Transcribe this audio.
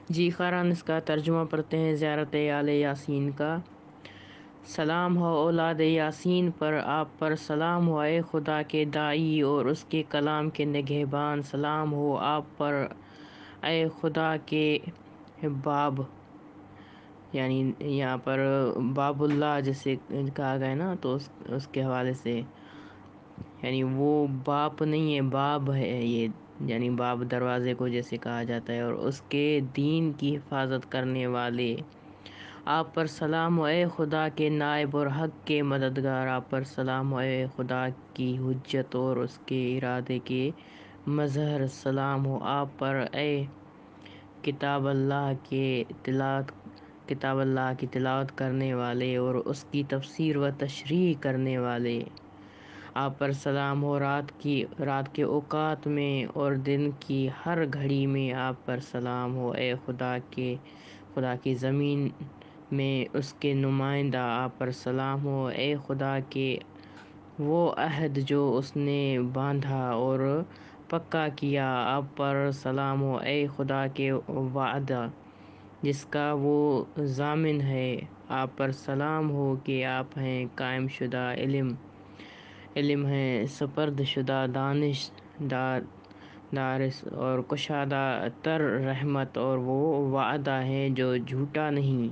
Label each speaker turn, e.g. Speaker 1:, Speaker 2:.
Speaker 1: جی خیران اس کا ترجمہ پڑھتے ہیں زیارت آل یاسین کا۔ سلام ہو اولاد یاسین پر، آپ پر سلام ہو اے خدا کے داعی اور اس کے کلام کے نگہبان، سلام ہو آپ پر اے خدا کے باب، یعنی یہاں پر باب اللہ جیسے کہا گیا نا، تو اس کے حوالے سے یعنی وہ باپ نہیں ہے، باب ہے یہ، یعنی باب دروازے کو جیسے کہا جاتا ہے، اور اس کے دین کی حفاظت کرنے والے، آپ پر سلام ہو اے خدا کے نائب اور حق کے مددگار، آپ پر سلام ہو اے خدا کی حجت اور اس کے ارادے کے مظہر، سلام ہو آپ پر اے کتاب اللہ کی تلاوت کرنے والے اور اس کی تفسیر و تشریح کرنے والے، آپ پر سلام ہو رات کے اوقات میں اور دن کی ہر گھڑی میں، آپ پر سلام ہو اے خدا کی زمین میں اس کے نمائندہ، آپ پر سلام ہو اے خدا کے وہ عہد جو اس نے باندھا اور پکا کیا، آپ پر سلام ہو اے خدا کے وعدہ جس کا وہ ضامن ہے، آپ پر سلام ہو کہ آپ ہیں قائم شدہ علم ہے سپرد شدہ دانش دارس اور کشادہ تر رحمت، اور وہ وعدہ ہے جو جھوٹا نہیں،